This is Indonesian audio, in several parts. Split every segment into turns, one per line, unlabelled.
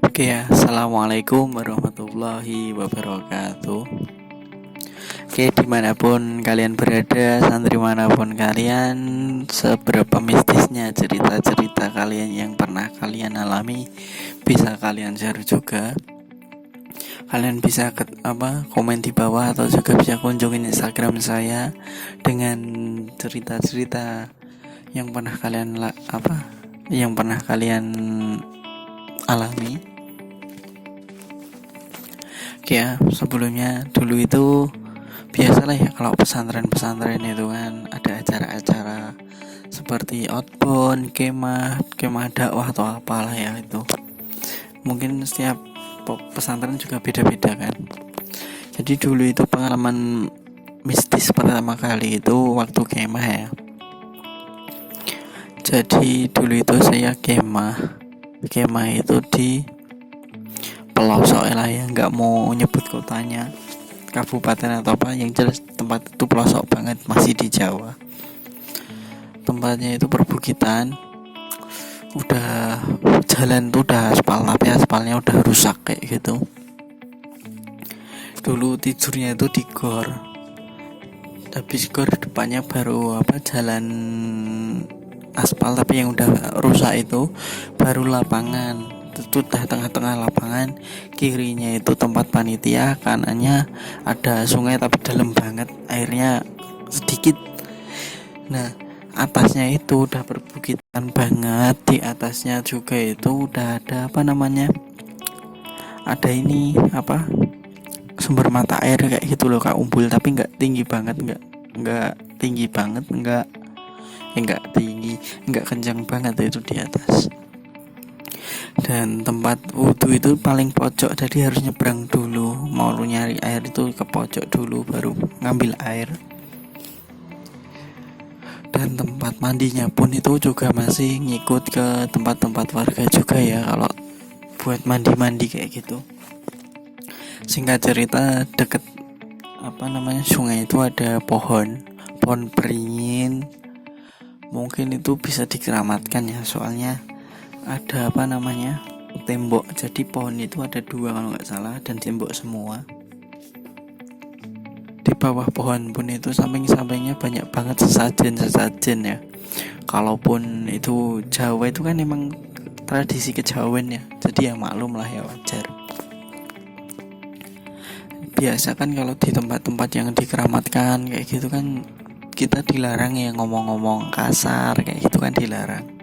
Oke ya, assalamualaikum warahmatullahi wabarakatuh. Oke, dimanapun kalian berada, santri manapun kalian, seberapa mistisnya cerita-cerita kalian yang pernah kalian alami, bisa kalian share juga. Kalian bisa komen di bawah atau juga bisa kunjungin Instagram saya dengan cerita-cerita yang pernah kalian alami. Oke ya, sebelumnya dulu itu biasalah ya kalau pesantren-pesantren itu kan ada acara-acara seperti outbound, kemah dakwah atau apalah ya itu. Mungkin setiap pesantren juga beda-beda kan. Jadi dulu itu pengalaman mistis pertama kali itu waktu kemah ya. Jadi dulu itu saya kemah itu di pelosok lah ya, nggak mau nyebut kotanya, kabupaten atau apa, yang jelas tempat itu pelosok banget, masih di Jawa. Tempatnya itu perbukitan, udah jalan tuh udah aspal tapi aspalnya udah rusak kayak gitu. Dulu tidurnya itu di gor, habis gor depannya baru jalan aspal tapi yang udah rusak itu baru lapangan. Itu udah tengah-tengah lapangan, kirinya itu tempat panitia, kanannya ada sungai tapi dalam banget, airnya sedikit. Nah, atasnya itu udah perbukitan banget, di atasnya juga itu udah ada ada ini sumber mata air kayak gitu loh, Kak, umbul tapi nggak tinggi banget, nggak tinggi banget, nggak tinggi, nggak kencang banget itu di atas. Dan tempat wudhu itu paling pojok, jadi harus nyebrang dulu, mau lu nyari air itu ke pojok dulu baru ngambil air. Dan tempat mandinya pun itu juga masih ngikut ke tempat-tempat warga juga ya, kalau buat mandi-mandi kayak gitu. Singkat cerita, deket sungai itu ada pohon beringin. Mungkin itu bisa dikeramatkan ya, soalnya ada tembok, jadi pohon itu ada dua kalau nggak salah, dan tembok semua. Di bawah pohon pun itu samping-sampingnya banyak banget sesajen ya. Kalaupun itu Jawa itu kan emang tradisi kejawen ya, jadi ya maklum lah ya, wajar. Biasa kan kalau di tempat-tempat yang dikeramatkan kayak gitu kan, kita dilarang ya ngomong-ngomong kasar kayak gitu kan, dilarang.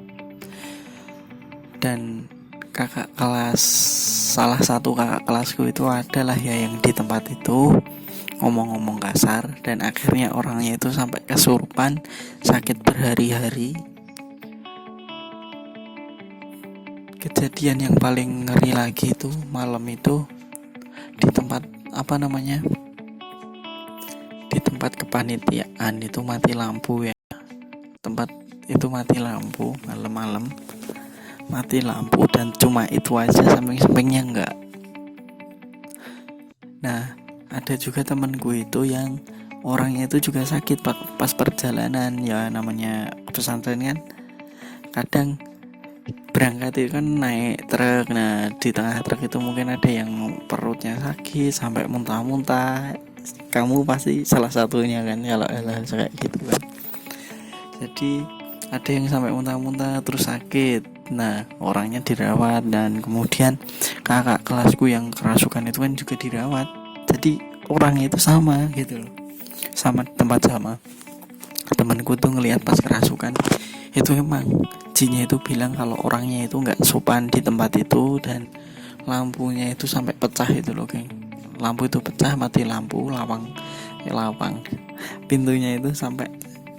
Dan salah satu kakak kelasku itu adalah ya yang di tempat itu ngomong-ngomong kasar, dan akhirnya orangnya itu sampai kesurupan, sakit berhari-hari. Kejadian yang paling ngeri lagi itu malam itu di tempat di tempat kepanitiaan itu mati lampu ya. Tempat itu mati lampu malam-malam, mati lampu, dan cuma itu aja, samping-sampingnya enggak. Nah, ada juga temanku itu yang orangnya itu juga sakit pas perjalanan ya, namanya pesantren kan kadang berangkat itu kan naik truk. Nah, di tengah truk itu mungkin ada yang perutnya sakit sampai muntah-muntah. Kamu pasti salah satunya kan, kalau kayak gitu kan. Jadi ada yang sampai muntah-muntah terus sakit. Nah, orangnya dirawat, dan kemudian kakak kelasku yang kerasukan itu kan juga dirawat. Jadi orangnya itu sama gitu loh, sama tempat sama. Temanku tuh ngelihat pas kerasukan itu, emang jinnya itu bilang kalau orangnya itu nggak sopan di tempat itu, dan lampunya itu sampai pecah itu loh, geng. Lampu itu pecah, mati lampu, lawang pintunya itu sampai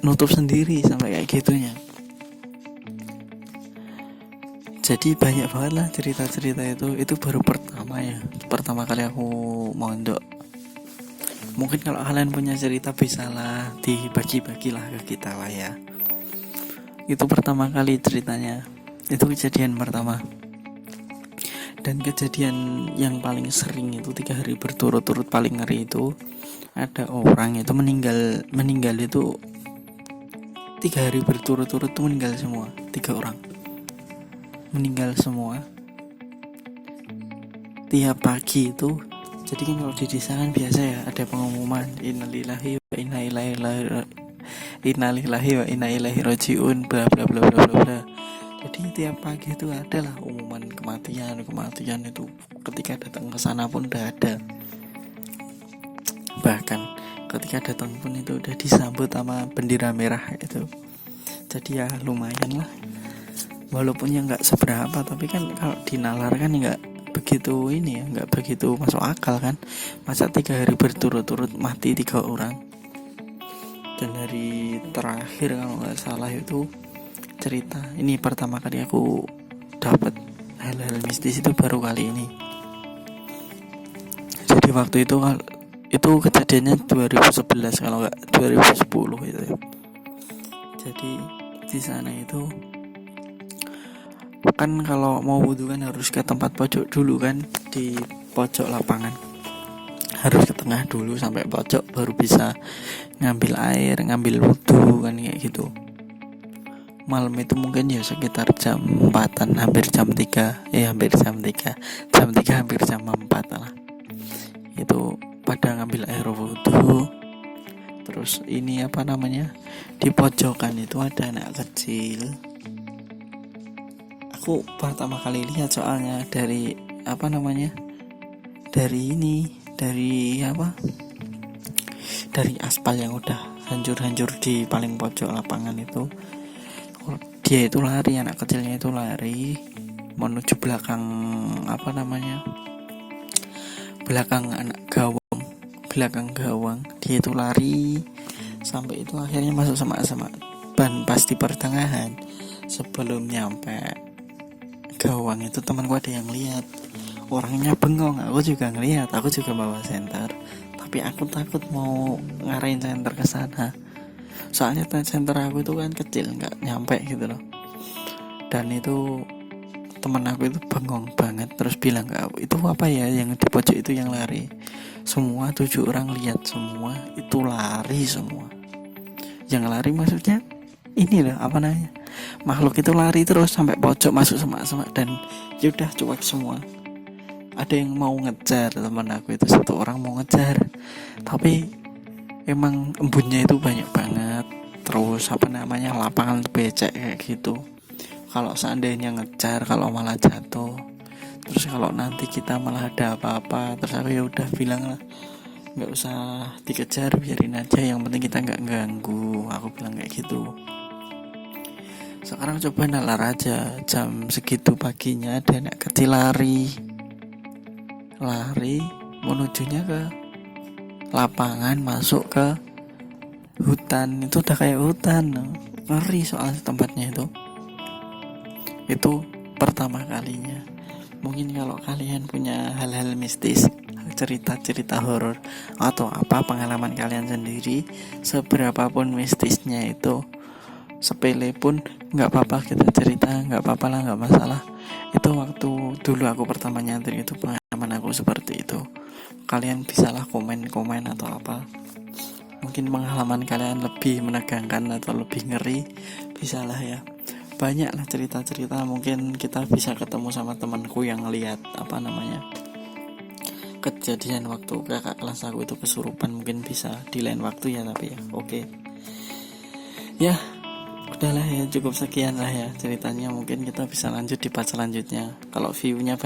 nutup sendiri, sampai kayak gitunya. Jadi banyak banget lah cerita-cerita itu baru pertama kali aku mondok. Mungkin kalau kalian punya cerita bisa lah dibagi-bagilah ke kita lah ya. Itu pertama kali ceritanya, itu kejadian pertama. Dan kejadian yang paling sering itu 3 hari berturut-turut paling ngeri itu, ada orang itu meninggal itu 3 hari berturut-turut tuh meninggal semua, 3 orang meninggal semua. tiap pagi itu, jadi kan kalau di desa kan biasa ya ada pengumuman innalillahi wa inna ilaihi rajiun bla bla bla bla bla bla. Jadi tiap pagi itu adalah umuman kematian itu, ketika datang ke sana pun udah ada. Bahkan ketika datang pun itu udah disambut sama bendera merah itu. Jadi ya lumayan lah, walaupun ya nggak seberapa, tapi kan kalau dinalar kan nggak begitu ini ya, nggak begitu masuk akal kan. Masa 3 hari berturut-turut mati 3 orang. Dan hari terakhir kalau nggak salah itu cerita ini pertama kali aku dapat hal-hal mistis itu baru kali ini. Jadi waktu itu kejadiannya 2011 kalau nggak 2010 itu ya. Jadi di sana itu kan kalau mau wudhu kan harus ke tempat pojok dulu kan, di pojok lapangan harus ke tengah dulu sampai pojok baru bisa ngambil air, ngambil wudhu kan kayak gitu. Malam itu mungkin ya sekitar jam 4-an, hampir jam 3 hampir jam 4 lah. Itu pada ngambil air wudhu. Terus ini apa namanya, di pojokan itu ada anak kecil. Aku pertama kali lihat soalnya dari apa namanya, dari aspal yang udah hancur-hancur di paling pojok lapangan itu. Dia itu lari, anak kecilnya itu lari menuju belakang gawang. Dia itu lari sampai itu akhirnya masuk semak-semak. Dan pas di pertengahan sebelum nyampe gawang itu temanku ada yang lihat, orangnya bengong. Aku juga ngelihat, aku juga bawa senter, tapi aku takut mau ngarahin senter ke sana. Soalnya senter aku itu kan kecil, nggak nyampe gitu loh. Dan itu teman aku itu bengong banget, terus bilang ke aku, itu apa ya yang di pojok itu yang lari? Semua 7 orang lihat, semua itu lari semua. Yang lari maksudnya ini loh, apa namanya, makhluk itu lari terus sampai pojok, masuk semak-semak, dan yaudah cuek semua. Ada yang mau ngejar, teman aku itu 1 orang mau ngejar, tapi emang embunnya itu banyak banget. Terus lapangan becek kayak gitu. Kalau seandainya ngejar, kalau malah jatuh, terus kalau nanti kita malah ada apa-apa, terus aku ya udah bilang lah, nggak usah dikejar, biarin aja, yang penting kita nggak ganggu. Aku bilang kayak gitu. Sekarang coba nalar aja, jam segitu paginya ada anak kecil lari menujunya ke lapangan, masuk ke hutan. Itu udah kayak hutan, ngeri soal tempatnya itu pertama kalinya. Mungkin kalau kalian punya hal-hal mistis, cerita-cerita horor atau apa pengalaman kalian sendiri, seberapapun mistisnya itu, sepele pun nggak apa-apa kita cerita, nggak apa-apa lah, nggak masalah. Itu waktu dulu aku pertama nyantri itu pengalaman aku seperti itu. Kalian bisalah komen atau apa, mungkin pengalaman kalian lebih menegangkan atau lebih ngeri, bisalah ya. Banyak lah cerita-cerita, mungkin kita bisa ketemu sama temanku yang lihat kejadian waktu kakak kelas aku itu kesurupan. Mungkin bisa di lain waktu ya, tapi ya oke. Ya udahlah ya, cukup sekian lah ya ceritanya. Mungkin kita bisa lanjut di part selanjutnya kalau view-nya